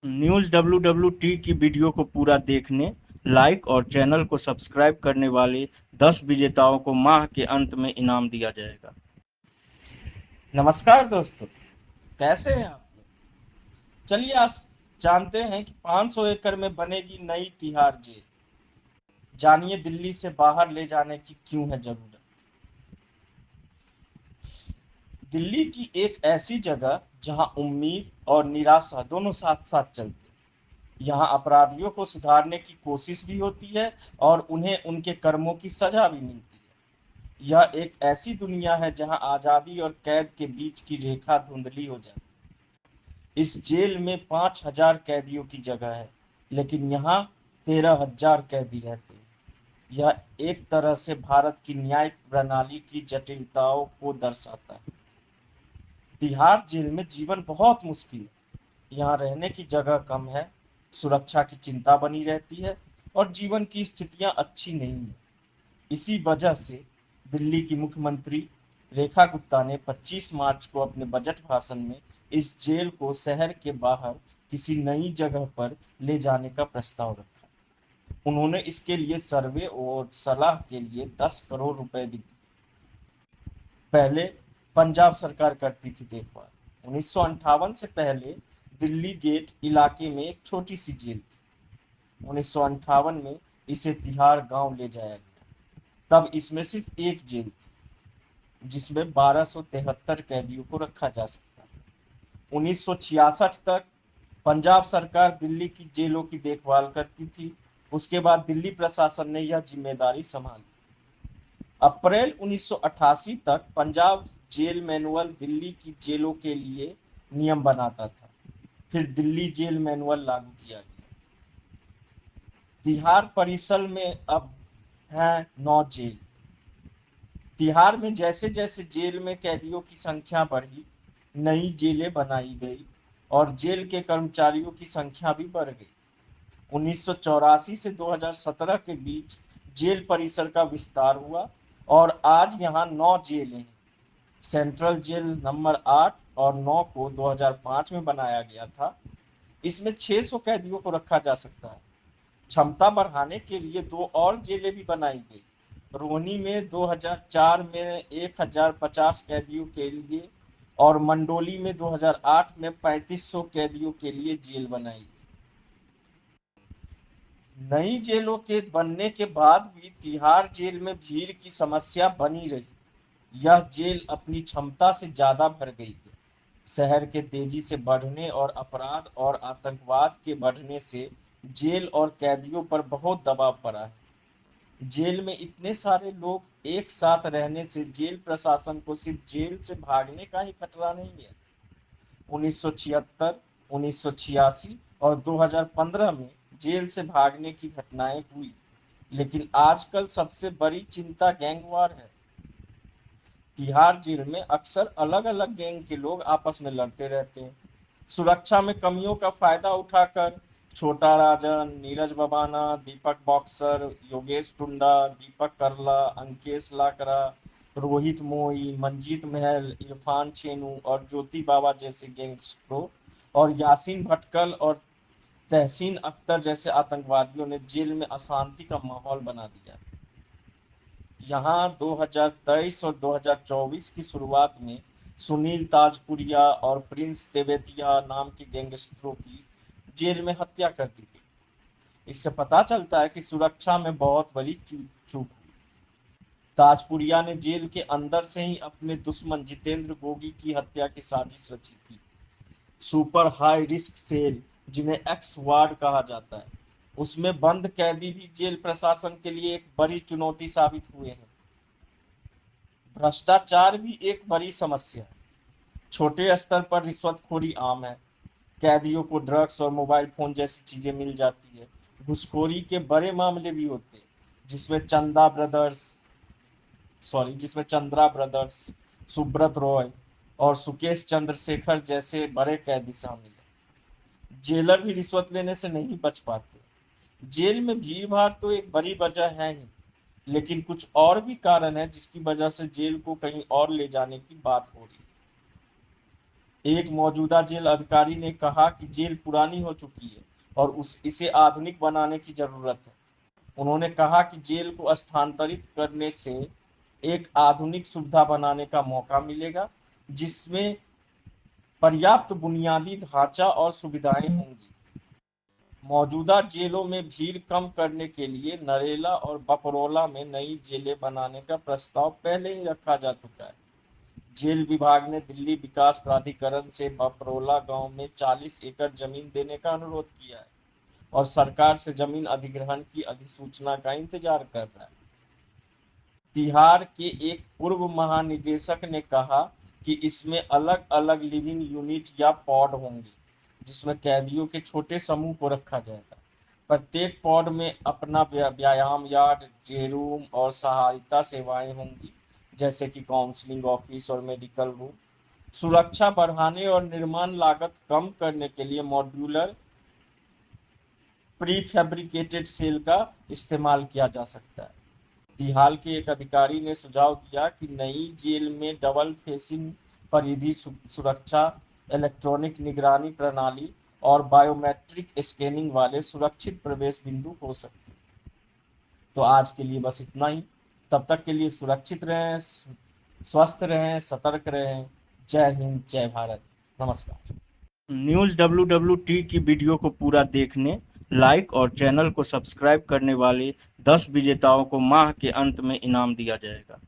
News WWT की video को पूरा देखने, लाइक और चैनल को सब्सक्राइब करने वाले 10 विजेताओं को माह के अंत में इनाम दिया जाएगा। नमस्कार दोस्तों, कैसे हैं आप लोग? चलिए आज जानते हैं कि 500 एकड़ में बनेगी नई तिहाड़ जेल। जानिए दिल्ली से बाहर ले जाने की क्यों है जरूरत। दिल्ली की एक ऐसी जगह जहां उम्मीद और निराशा दोनों साथ साथ चलती हैं। यहाँ अपराधियों को सुधारने की कोशिश भी होती है और उन्हें उनके कर्मों की सजा भी मिलती है। यह एक ऐसी दुनिया है जहां आजादी और कैद के बीच की रेखा धुंधली हो जाती है। इस जेल में 5,000 कैदियों की जगह है, लेकिन यहाँ 13,000 कैदी रहते हैं। यह एक तरह से भारत की न्यायिक प्रणाली की जटिलताओं को दर्शाता है। तिहाड़ जेल में जीवन बहुत मुश्किल है। यहाँ रहने की जगह कम है, सुरक्षा की चिंता बनी रहती है और जीवन की स्थितियां अच्छी नहीं है। इसी वजह से दिल्ली की मुख्यमंत्री रेखा गुप्ता ने 25 मार्च को अपने बजट भाषण में इस जेल को शहर के बाहर किसी नई जगह पर ले जाने का प्रस्ताव रखा। उन्होंने इसके लिए सर्वे और सलाह के लिए 10 करोड़ रुपए भी दिए। पहले पंजाब सरकार करती थी देखभाल। 1958 से पहले दिल्ली गेट इलाके में एक छोटी सी जेल थी। 1958 में इसे तिहाड़ गांव ले जाया गया। तब इसमें सिर्फ एक जेल थी जिसमें 1273 कैदियों को रखा जा सकता था। 1966 तक पंजाब सरकार दिल्ली की जेलों की देखभाल करती थी। उसके बाद दिल्ली प्रशासन ने यह जिम्मेदारी संभाली। अप्रैल 1988 तक पंजाब जेल मैनुअल दिल्ली की जेलों के लिए नियम बनाता था। फिर दिल्ली जेल मैनुअल लागू किया गया। तिहाड़ परिसर में अब हैं 9 जेल। तिहाड़ में जैसे जैसे जेल में कैदियों की संख्या बढ़ी, नई जेलें बनाई गई और जेल के कर्मचारियों की संख्या भी बढ़ गई। 1984 से 2017 के बीच जेल परिसर का विस्तार हुआ और आज यहाँ 9 जेलें हैं। सेंट्रल जेल नंबर 8 और 9 को 2005 में बनाया गया था। इसमें 600 कैदियों को रखा जा सकता है। क्षमता बढ़ाने के लिए 2 और जेलें भी बनाई गई। रोहनी में 2004 में 1050 कैदियों के लिए और मंडोली में 2008 में 3500 कैदियों के लिए जेल बनाई गई। नई जेलों के बनने के बाद भी तिहाड़ जेल में भीड़ की समस्या बनी रही। यह जेल अपनी क्षमता से ज्यादा भर गई है। शहर के तेजी से बढ़ने और अपराध और आतंकवाद के बढ़ने से जेल और कैदियों पर बहुत दबाव पड़ा है। जेल में इतने सारे लोग एक साथ रहने से जेल प्रशासन को सिर्फ जेल से भागने का ही खतरा नहीं है। 1976, 1986 और 2015 में जेल से भागने की घटनाएं हुई, लेकिन आजकल सबसे बड़ी चिंता गैंगवार है। तिहाड़ जेल में अक्सर अलग अलग गैंग के लोग आपस में लड़ते रहते हैं। सुरक्षा में कमियों का फायदा उठाकर छोटा राजन, नीरज बबाना, दीपक बॉक्सर, योगेश टुंडा, दीपक करला, अंकेश लाकरा, रोहित मोई, मंजीत महल, इरफान छेनू और ज्योति बाबा जैसे गैंगस्टरों और यासीन भटकल और तहसीन अख्तर जैसे आतंकवादियों ने जेल में अशांति का माहौल बना दिया। यहाँ 2023 और 2024 की शुरुआत में सुनील ताजपुरिया और प्रिंस तेवेतिया नाम के गैंगस्टरों की जेल में हत्या कर दी गई। इससे पता चलता है कि सुरक्षा में बहुत बड़ी चूक हुई। ताजपुरिया ने जेल के अंदर से ही अपने दुश्मन जितेंद्र गोगी की हत्या की साजिश रची थी। सुपर हाई रिस्क सेल, जिन्हें एक्स वार्ड कहा जाता है, उसमें बंद कैदी भी जेल प्रशासन के लिए एक बड़ी चुनौती साबित हुए हैं। भ्रष्टाचार भी एक बड़ी समस्या है। छोटे स्तर पर रिश्वतखोरी आम है। कैदियों को ड्रग्स और मोबाइल फोन जैसी चीजें मिल जाती है। घुसखोरी के बड़े मामले भी होते हैं, जिसमें जिसमें चंद्रा ब्रदर्स, सुब्रत रॉय और सुकेश चंद्रशेखर जैसे बड़े कैदी शामिल हैं। जेलर भी रिश्वत लेने से नहीं बच पाते। जेल में भीड़ भाड़ तो एक बड़ी वजह है ही, लेकिन कुछ और भी कारण है जिसकी वजह से जेल को कहीं और ले जाने की बात हो रही है। एक मौजूदा जेल अधिकारी ने कहा कि जेल पुरानी हो चुकी है और इसे आधुनिक बनाने की जरूरत है। उन्होंने कहा कि जेल को स्थानांतरित करने से एक आधुनिक सुविधा बनाने का मौका मिलेगा, जिसमें पर्याप्त बुनियादी ढांचा और सुविधाएं होंगी। मौजूदा जेलों में भीड़ कम करने के लिए नरेला और बपरोला में नई जेलें बनाने का प्रस्ताव पहले ही रखा जा चुका है। जेल विभाग ने दिल्ली विकास प्राधिकरण से बपरोला गांव में 40 एकड़ जमीन देने का अनुरोध किया है और सरकार से जमीन अधिग्रहण की अधिसूचना का इंतजार कर रहा है। तिहाड़ के एक पूर्व महानिदेशक ने कहा कि इसमें अलग-अलग लिविंग यूनिट या पॉड होंगे, जिसमें कैदियों के छोटे समूह को रखा जाएगा। प्रत्येक पॉड में अपना व्यायाम यार्ड, डे रूम और सहायता सेवाएं होंगी, जैसे कि काउंसलिंग ऑफिस और मेडिकल रूम। सुरक्षा बढ़ाने और निर्माण लागत कम करने के लिए मॉड्यूलर प्रीफैब्रिकेटेड सेल का इस्तेमाल किया जा सकता है। तिहाड़ के एक अधिकारी ने सुझाव दिया कि नई जेल में डबल फेसिंग परिधि सुरक्षा, इलेक्ट्रॉनिक निगरानी प्रणाली और बायोमेट्रिक स्कैनिंग वाले सुरक्षित प्रवेश बिंदु हो सकते हैं। तो आज के लिए बस इतना ही। तब तक के लिए सुरक्षित रहें, स्वस्थ रहें, सतर्क रहें। जय हिंद, जय भारत। नमस्कार। न्यूज़ WWT की वीडियो को पूरा देखने, लाइक और चैनल को सब्सक्राइब करने वाले 10 विजेताओं को माह के अंत में इनाम दिया जाएगा।